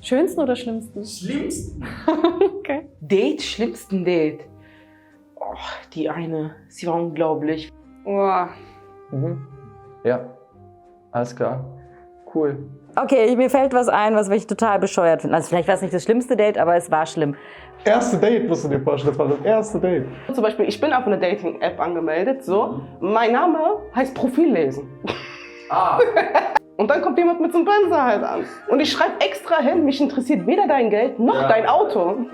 Schönsten oder schlimmsten? Schlimmsten. Okay. Date, schlimmsten Date. Oh, die eine, sie war unglaublich. Oh. Ja, alles klar. Cool. Okay, mir fällt was ein, was ich total bescheuert finde. Also vielleicht war es nicht das schlimmste Date, aber es war schlimm. Erste Date musst du dir vorstellen, das war das erste Date. Zum Beispiel, ich bin auf einer Dating-App angemeldet, so. Mein Name heißt Profil lesen. Und dann kommt jemand mit so einem Benzer halt an. Und ich schreibe extra hin, mich interessiert weder dein Geld noch dein Auto.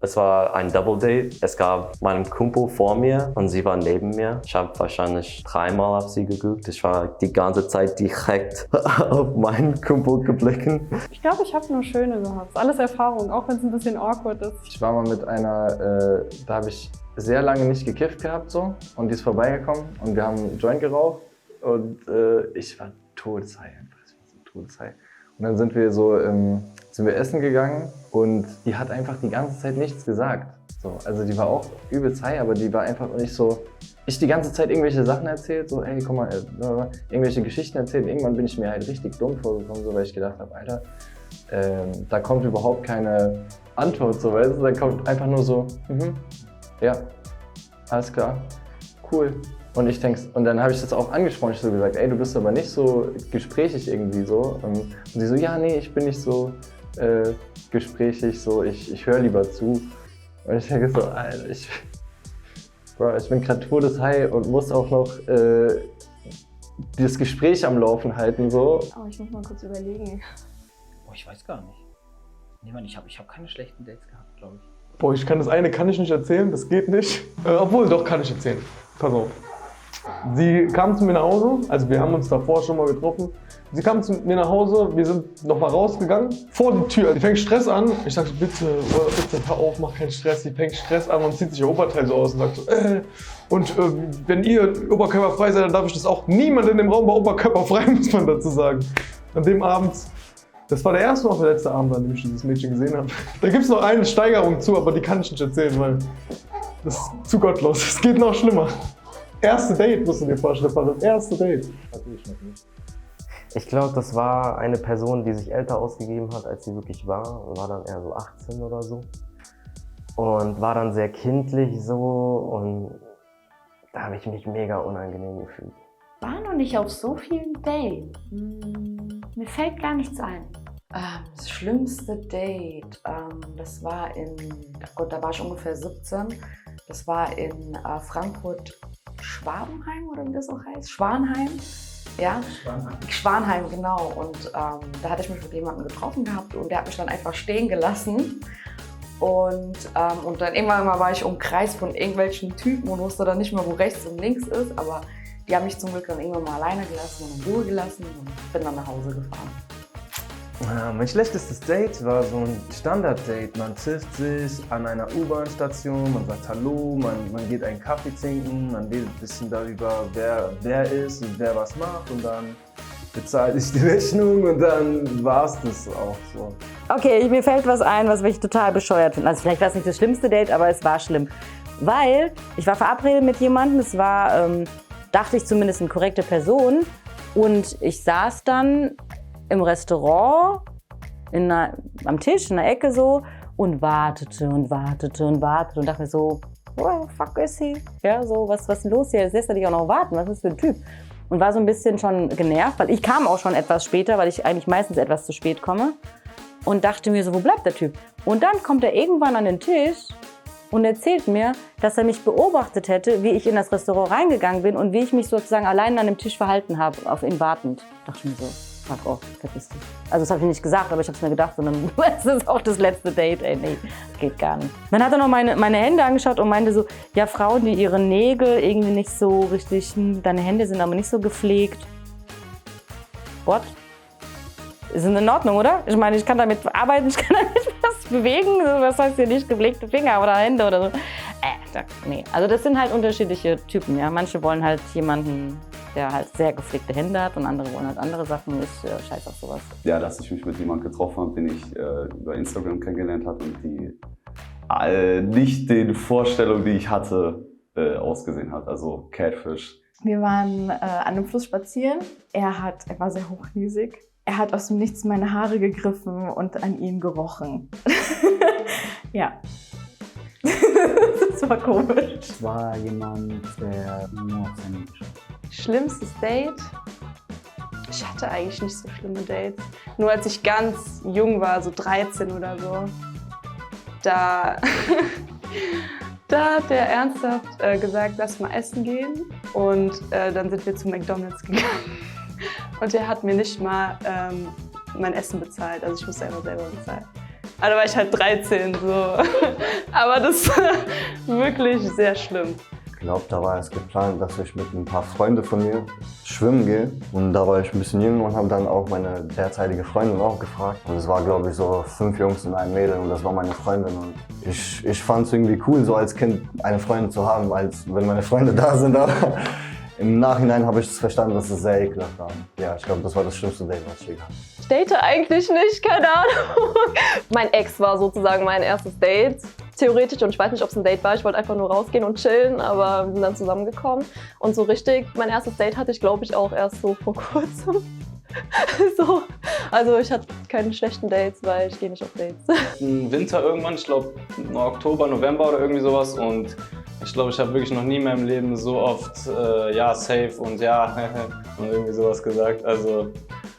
Es war ein Double Date. Es gab meinen Kumpel vor mir und sie war neben mir. Ich habe wahrscheinlich 3-mal auf sie geguckt. Ich war die ganze Zeit direkt auf meinen Kumpel geblickt. Ich glaube, ich habe nur schöne gehabt. Alles Erfahrung, auch wenn es ein bisschen awkward ist. Ich war mal mit einer, da habe ich sehr lange nicht gekifft gehabt so und die ist vorbeigekommen und wir haben einen Joint geraucht und ich war todeshigh einfach. Ich war so todeshigh. Und dann sind wir essen gegangen und die hat einfach die ganze Zeit nichts gesagt. So, also die war auch übelst high, aber die war einfach nicht so, ich die ganze Zeit irgendwelche Sachen erzählt, so ey, guck mal, irgendwelche Geschichten erzählt. Irgendwann bin ich mir halt richtig dumm vorgekommen, so, weil ich gedacht habe, Alter, da kommt überhaupt keine Antwort, so, weißt du, da kommt einfach nur so, ja, alles klar, cool. Und dann habe ich das auch angesprochen, ich so gesagt, ey, du bist aber nicht so gesprächig irgendwie so. Und sie so, ja, nee, ich bin nicht so gesprächig, so, ich höre lieber zu. Und ich denke so, Alter, ich bin gerade todeshigh und muss auch noch das Gespräch am Laufen halten, so. Oh, ich muss mal kurz überlegen. Boah, ich weiß gar nicht. Nee, Mann, ich hab keine schlechten Dates gehabt, glaube ich. Boah, das eine kann ich nicht erzählen, das geht nicht. Obwohl, doch, kann ich erzählen. Pass auf. Sie kam zu mir nach Hause, also wir haben uns davor schon mal getroffen. Sie kam zu mir nach Hause, wir sind noch mal rausgegangen. Vor die Tür, sie fängt Stress an. Ich sag so, bitte, hör auf, mach keinen Stress. Sie fängt Stress an und zieht sich ihr Oberteil so aus und sagt so, wenn ihr oberkörperfrei seid, dann darf ich das auch. Niemand in dem Raum war oberkörperfrei, muss man dazu sagen. An dem Abend, das war der erste und auch der letzte Abend, an dem ich dieses Mädchen gesehen habe. Da gibt es noch eine Steigerung zu, aber die kann ich nicht erzählen, weil das ist zu gottlos. Es geht noch schlimmer. Erste Date, musst du dir vorstellen, das war das erste Date. Ich glaube, das war eine Person, die sich älter ausgegeben hat, als sie wirklich war. Und war dann eher so 18 oder so. Und war dann sehr kindlich so. Und da habe ich mich mega unangenehm gefühlt. War noch nicht auf so vielen Dates. Mir fällt gar nichts ein. Das schlimmste Date, das war da war ich ungefähr 17. Das war in Frankfurt-Schwabenheim oder wie das auch heißt. Schwanheim. Ja, Schwanheim, genau. Und da hatte ich mich mit jemandem getroffen gehabt und der hat mich dann einfach stehen gelassen. Und dann irgendwann mal war ich umkreist von irgendwelchen Typen und wusste dann nicht mehr, wo rechts und links ist. Aber die haben mich zum Glück dann irgendwann mal alleine gelassen und in Ruhe gelassen und bin dann nach Hause gefahren. Mein schlechtestes Date war so ein Standard-Date. Man trifft sich an einer U-Bahn-Station, man sagt Hallo, man geht einen Kaffee trinken, man redet ein bisschen darüber, wer ist und wer was macht und dann bezahle ich die Rechnung und dann war es das auch so. Okay, mir fällt was ein, was ich total bescheuert finde. Also vielleicht war es nicht das schlimmste Date, aber es war schlimm. Weil ich war verabredet mit jemandem, es war, dachte ich zumindest, eine korrekte Person. Und ich saß dann im Restaurant am Tisch, in der Ecke so und wartete und wartete und wartete und dachte mir so, where the fuck is he? Ja, so, was ist denn los hier? Jetzt lässt er dich auch noch warten, was ist das für ein Typ? Und war so ein bisschen schon genervt, weil ich kam auch schon etwas später, weil ich eigentlich meistens etwas zu spät komme und dachte mir so, wo bleibt der Typ? Und dann kommt er irgendwann an den Tisch und erzählt mir, dass er mich beobachtet hätte, wie ich in das Restaurant reingegangen bin und wie ich mich sozusagen allein an dem Tisch verhalten habe, auf ihn wartend. Dachte ich mir so, fuck off, verpiss dich. Also das habe ich nicht gesagt, aber ich habe es mir gedacht und dann es ist auch das letzte Date, ey, nee, geht gar nicht. Dann hat er noch meine Hände angeschaut und meinte so, ja, Frauen, die ihre Nägel irgendwie nicht so richtig, deine Hände sind aber nicht so gepflegt. What? Sind in Ordnung, oder? Ich meine, ich kann damit arbeiten, ich kann damit was bewegen. Was heißt hier nicht gepflegte Finger oder Hände oder so? Nee. Also das sind halt unterschiedliche Typen, ja. Manche wollen halt jemanden, der halt sehr gepflegte Hände hat und andere wollen halt andere Sachen. Ich scheiß auf sowas. Ja, dass ich mich mit jemandem getroffen habe, den ich über Instagram kennengelernt habe und die nicht den Vorstellungen, die ich hatte, ausgesehen hat. Also Catfish. Wir waren an einem Fluss spazieren. Er war sehr hochnäsig. Er hat aus dem Nichts meine Haare gegriffen und an ihm gerochen. Ja. Das war komisch. Es war jemand, der nur auf sein Handy schaut. Schlimmstes Date? Ich hatte eigentlich nicht so schlimme Dates. Nur als ich ganz jung war, so 13 oder so, da hat der ernsthaft gesagt, lass mal essen gehen. Und dann sind wir zu McDonald's gegangen. Und der hat mir nicht mal mein Essen bezahlt. Also ich musste einfach selber bezahlen. Also war ich halt 13 so. Aber das war wirklich sehr schlimm. Ich glaube, da war es geplant, dass ich mit ein paar Freunden von mir schwimmen gehe. Und da war ich ein bisschen jünger und habe dann auch meine derzeitige Freundin auch gefragt. Und es war, glaube ich, so 5 Jungs und ein Mädel und das war meine Freundin. Und ich fand es irgendwie cool, so als Kind eine Freundin zu haben, als wenn meine Freunde da sind. Aber im Nachhinein habe ich es verstanden, dass es sehr ekelhaft war. Ja, ich glaube, das war das schlimmste Date, was ich je hatte. Ich date eigentlich nicht, keine Ahnung. Mein Ex war sozusagen mein erstes Date. Theoretisch, und ich weiß nicht, ob es ein Date war, ich wollte einfach nur rausgehen und chillen, aber wir sind dann zusammengekommen. Und so richtig, mein erstes Date hatte ich, glaube ich, auch erst so vor kurzem. So. Also ich hatte keine schlechten Dates, weil ich gehe nicht auf Dates. Im Winter irgendwann, ich glaube Oktober, November oder irgendwie sowas. Und ich glaube, ich habe wirklich noch nie in meinem Leben so oft ja, safe und ja und irgendwie sowas gesagt. Also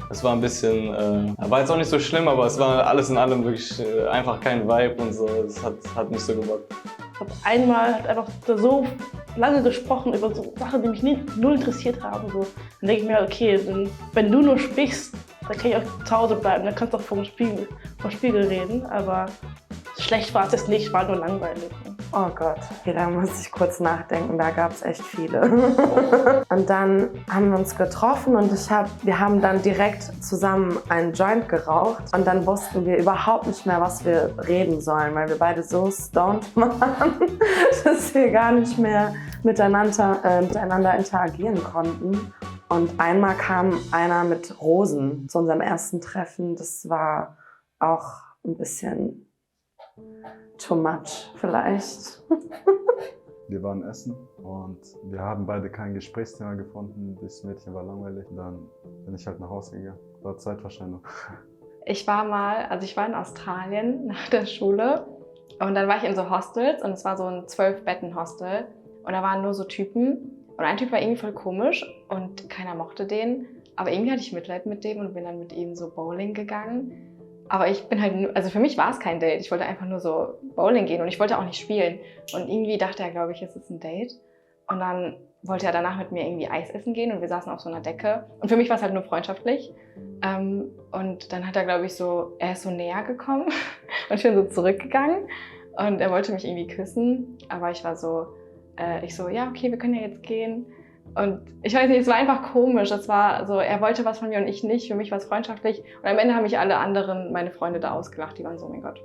es war ein bisschen, war jetzt auch nicht so schlimm, aber es war alles in allem wirklich einfach kein Vibe und so. Es hat nicht so gebockt. Ich habe einmal einfach so lange gesprochen über so Sachen, die mich null interessiert haben. So. Dann denke ich mir, okay, wenn du nur sprichst, dann kann ich auch zu Hause bleiben. Dann kannst du auch vom Spiegel reden. Aber schlecht war es jetzt nicht, war nur langweilig. Oh Gott, okay, da muss ich kurz nachdenken, da gab es echt viele. Und dann haben wir uns getroffen und wir haben dann direkt zusammen einen Joint geraucht. Und dann wussten wir überhaupt nicht mehr, was wir reden sollen, weil wir beide so stoned waren, dass wir gar nicht mehr miteinander interagieren konnten. Und einmal kam einer mit Rosen zu unserem ersten Treffen. Das war auch ein bisschen too much vielleicht. Wir waren essen und wir haben beide kein Gesprächsthema gefunden. Das Mädchen war langweilig. Dann bin ich halt nach Hause gegangen. War Zeitverschwendung. Ich war in Australien nach der Schule und dann war ich in so Hostels und es war so ein 12-Betten-Hostel und da waren nur so Typen und ein Typ war irgendwie voll komisch und keiner mochte den, aber irgendwie hatte ich Mitleid mit dem und bin dann mit ihm so Bowling gegangen. Aber ich bin halt, also für mich war es kein Date. Ich wollte einfach nur so Bowling gehen und ich wollte auch nicht spielen. Und irgendwie dachte er, glaube ich, es ist ein Date. Und dann wollte er danach mit mir irgendwie Eis essen gehen und wir saßen auf so einer Decke. Und für mich war es halt nur freundschaftlich. Und dann hat er, glaube ich, er ist so näher gekommen und ich bin so zurückgegangen. Und er wollte mich irgendwie küssen. Aber ich war ja, okay, wir können ja jetzt gehen. Und ich weiß nicht, es war einfach komisch. Es war so, er wollte was von mir und ich nicht. Für mich war es freundschaftlich. Und am Ende haben mich alle anderen, meine Freunde, da ausgelacht. Die waren so, oh mein Gott,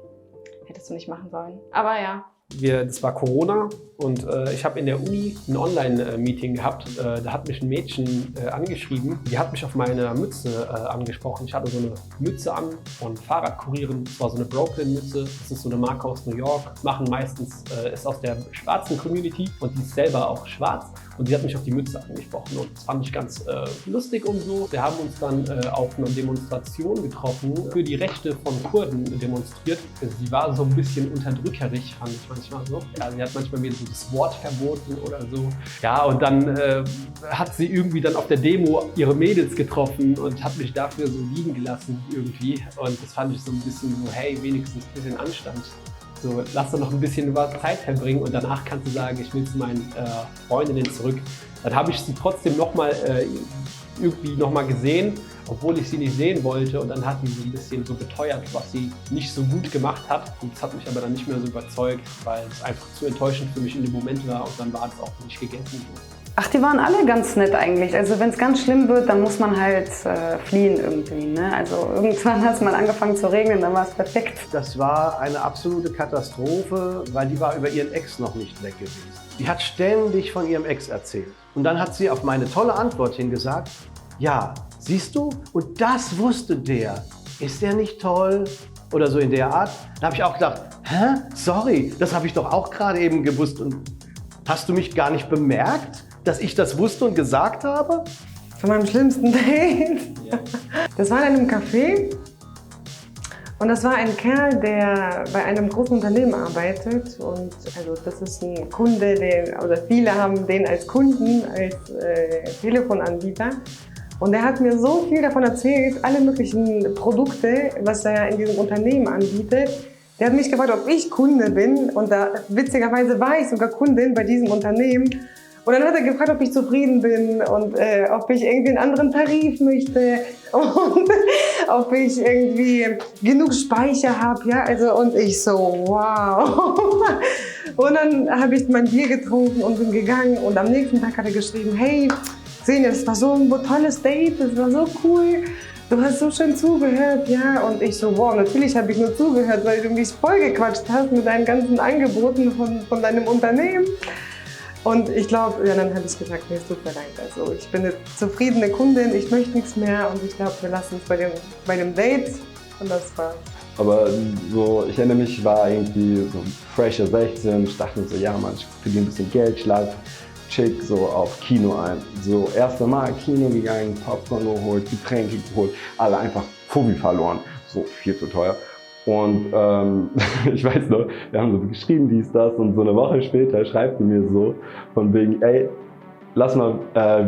hättest du nicht machen sollen. Aber ja. Das war Corona und ich habe in der Uni ein Online-Meeting gehabt. Da hat mich ein Mädchen angeschrieben. Die hat mich auf meine Mütze angesprochen. Ich hatte so eine Mütze an von Fahrradkurieren. Das war so eine Brooklyn-Mütze. Das ist so eine Marke aus New York. Machen meistens, ist aus der schwarzen Community und die ist selber auch schwarz. Und die hat mich auf die Mütze angesprochen und das fand ich ganz lustig und so. Wir haben uns dann auf einer Demonstration getroffen, für die Rechte von Kurden demonstriert. Sie war so ein bisschen unterdrückerig, fand ich manchmal so. Ja, sie hat manchmal mir so das Wort verboten oder so. Ja, und dann hat sie irgendwie dann auf der Demo ihre Mädels getroffen und hat mich dafür so liegen gelassen irgendwie. Und das fand ich so ein bisschen so, hey, wenigstens ein bisschen Anstand. So, lass doch noch ein bisschen Zeit verbringen und danach kannst du sagen, ich will zu meinen Freundinnen zurück. Dann habe ich sie trotzdem nochmal gesehen, obwohl ich sie nicht sehen wollte. Und dann hat sie so ein bisschen so beteuert, was sie nicht so gut gemacht hat. Und das hat mich aber dann nicht mehr so überzeugt, weil es einfach zu enttäuschend für mich in dem Moment war. Und dann war es auch nicht gegessen. Ach, die waren alle ganz nett eigentlich. Also wenn es ganz schlimm wird, dann muss man halt fliehen irgendwie. Ne? Also irgendwann hat es mal angefangen zu regnen, dann war es perfekt. Das war eine absolute Katastrophe, weil die war über ihren Ex noch nicht weg gewesen. Die hat ständig von ihrem Ex erzählt. Und dann hat sie auf meine tolle Antwort hin gesagt, ja, siehst du, und das wusste der. Ist der nicht toll? Oder so in der Art. Da habe ich auch gedacht, hä? Sorry, das habe ich doch auch gerade eben gewusst. Und hast du mich gar nicht bemerkt? dass ich das wusste und gesagt habe? Von meinem schlimmsten Date? Das war in einem Café. Und das war ein Kerl, der bei einem großen Unternehmen arbeitet. Und also das ist ein Kunde, oder viele haben den als Kunden, als Telefonanbieter. Und er hat mir so viel davon erzählt, alle möglichen Produkte, was er in diesem Unternehmen anbietet. Der hat mich gefragt, ob ich Kunde bin. Und da, witzigerweise war ich sogar Kundin bei diesem Unternehmen. Und dann hat er gefragt, ob ich zufrieden bin und ob ich irgendwie einen anderen Tarif möchte und ob ich irgendwie genug Speicher habe. Ja? Also, und ich so, wow. Und dann habe ich mein Bier getrunken und bin gegangen. Und am nächsten Tag hat er geschrieben, hey, Xenia, das war so ein tolles Date, das war so cool. Du hast so schön zugehört, ja. Und ich so, wow, natürlich habe ich nur zugehört, weil du mich vollgequatscht hast mit deinen ganzen Angeboten von deinem Unternehmen. Und ich glaube, ja, dann habe ich gesagt, nee, es tut mir leid. Also ich bin eine zufriedene Kundin, ich möchte nichts mehr und ich glaube, wir lassen es bei dem Date und das war's. Aber so, ich erinnere mich, ich war irgendwie so fresher 16, ich dachte mir so, ja Mann, ich verdiene ein bisschen Geld, ich lade Chick so auf Kino ein. So, erste Mal Kino gegangen, Popcorn geholt, Getränke geholt, alle einfach Pfuffi verloren, so viel zu teuer. Und ich weiß noch, wir haben so geschrieben, dies, das und so eine Woche später schreibt sie mir so von wegen, ey, lass mal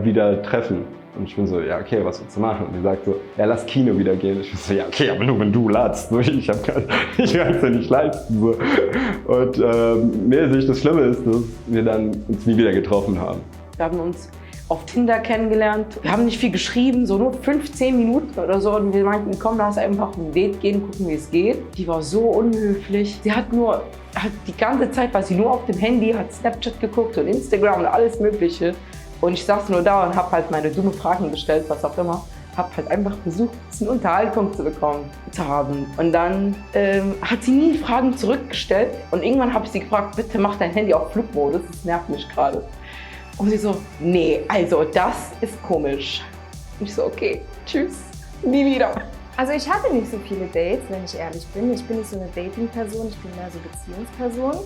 wieder treffen. Und ich bin so, ja okay, was willst du machen? Und die sagt so, ja lass Kino wieder gehen. Ich bin so, ja okay, aber nur wenn du ladst. Ich kann es ja nicht leisten. So. Und mäßig das Schlimme ist, dass wir dann uns nie wieder getroffen haben. Wir haben uns auf Tinder kennengelernt. Wir haben nicht viel geschrieben, so nur 15 Minuten oder so. Und wir meinten, komm, lass einfach ein Date gehen, gucken, wie es geht. Die war so unhöflich. Sie hat die ganze Zeit war sie nur auf dem Handy, hat Snapchat geguckt und Instagram und alles Mögliche. Und ich saß nur da und habe halt meine dumme Fragen gestellt, was auch immer. Habe halt einfach versucht, ein bisschen Unterhaltung zu haben. Und dann hat sie nie Fragen zurückgestellt. Und irgendwann habe ich sie gefragt, bitte mach dein Handy auf Flugmodus, das nervt mich gerade. Und sie so, nee, also das ist komisch. Und ich so, okay, tschüss, nie wieder. Also ich hatte nicht so viele Dates, wenn ich ehrlich bin. Ich bin nicht so eine Dating-Person, ich bin mehr so Beziehungsperson.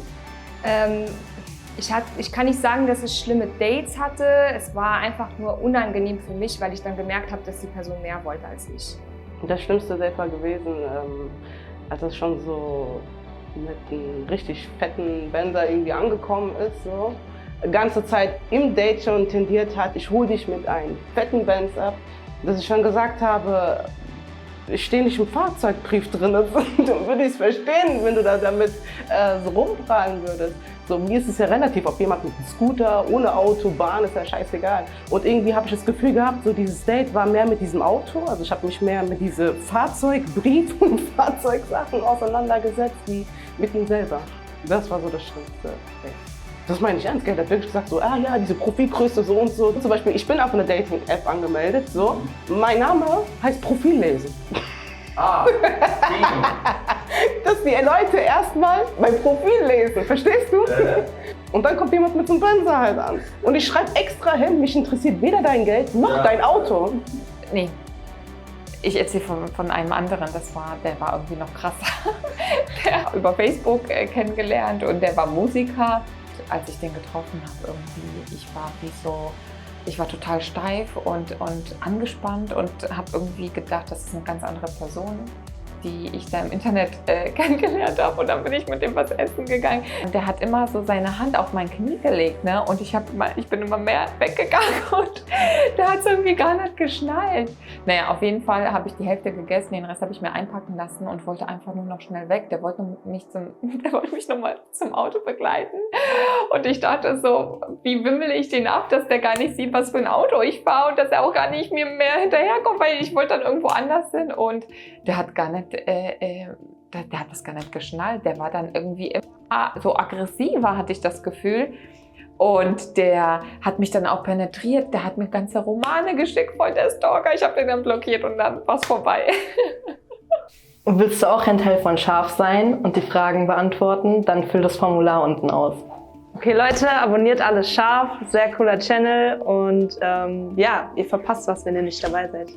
Ich kann nicht sagen, dass ich schlimme Dates hatte. Es war einfach nur unangenehm für mich, weil ich dann gemerkt habe, dass die Person mehr wollte als ich. Das schlimmste Date war gewesen, als es schon so mit einem richtig fetten Benzer irgendwie angekommen ist. So. Die ganze Zeit im Date schon tendiert hat, ich hole dich mit einem fetten Benz ab. Dass ich schon gesagt habe, ich stehe nicht im Fahrzeugbrief drin, dann würde ich es verstehen, wenn du da damit so rumtragen würdest. So, mir ist es ja relativ, ob jemand mit einem Scooter, ohne Auto, Bahn, ist ja scheißegal. Und irgendwie habe ich das Gefühl gehabt, so dieses Date war mehr mit diesem Auto, also ich habe mich mehr mit diesen Fahrzeugbrief und Fahrzeugsachen auseinandergesetzt, wie mit ihm selber. Das war so das Schlimmste. Das meine ich ernst, gell? Der hat wirklich gesagt so, ah ja, diese Profilgröße so und so. Zum Beispiel, ich bin auf einer Dating-App angemeldet, so. Mein Name heißt Profillesen. Ah, dass die Leute erstmal mein Profil lesen, verstehst du? Und dann kommt jemand mit so einem Benzer halt an. Und ich schreibe extra hin, mich interessiert weder dein Geld noch dein Auto. Nee. Ich erzähle von einem anderen, der war irgendwie noch krasser. Der hat über Facebook kennengelernt und der war Musiker. Als ich den getroffen habe, irgendwie, ich war total steif und angespannt und habe irgendwie gedacht, das ist eine ganz andere Person, die ich da im Internet kennengelernt habe. Und dann bin ich mit dem was essen gegangen. Und der hat immer so seine Hand auf mein Knie gelegt, ne? Und ich bin immer mehr weggegangen und der hat es irgendwie gar nicht geschnallt. Naja, auf jeden Fall habe ich die Hälfte gegessen, den Rest habe ich mir einpacken lassen und wollte einfach nur noch schnell weg. Der wollte mich nochmal zum Auto begleiten. Und ich dachte so, wie wimmel ich den ab, dass der gar nicht sieht, was für ein Auto ich fahre und dass er auch gar nicht mir mehr hinterherkommt, weil ich wollte dann irgendwo anders hin. Und der hat gar nicht der hat das gar nicht geschnallt. Der war dann irgendwie immer so aggressiver, hatte ich das Gefühl. Und der hat mich dann auch penetriert. Der hat mir ganze Romane geschickt, voll der Stalker. Ich habe den dann blockiert und dann war es vorbei. Und willst du auch ein Teil von Scharf sein und die Fragen beantworten? Dann füll das Formular unten aus. Okay Leute, abonniert alles Scharf. Sehr cooler Channel. Und ja, ihr verpasst was, wenn ihr nicht dabei seid.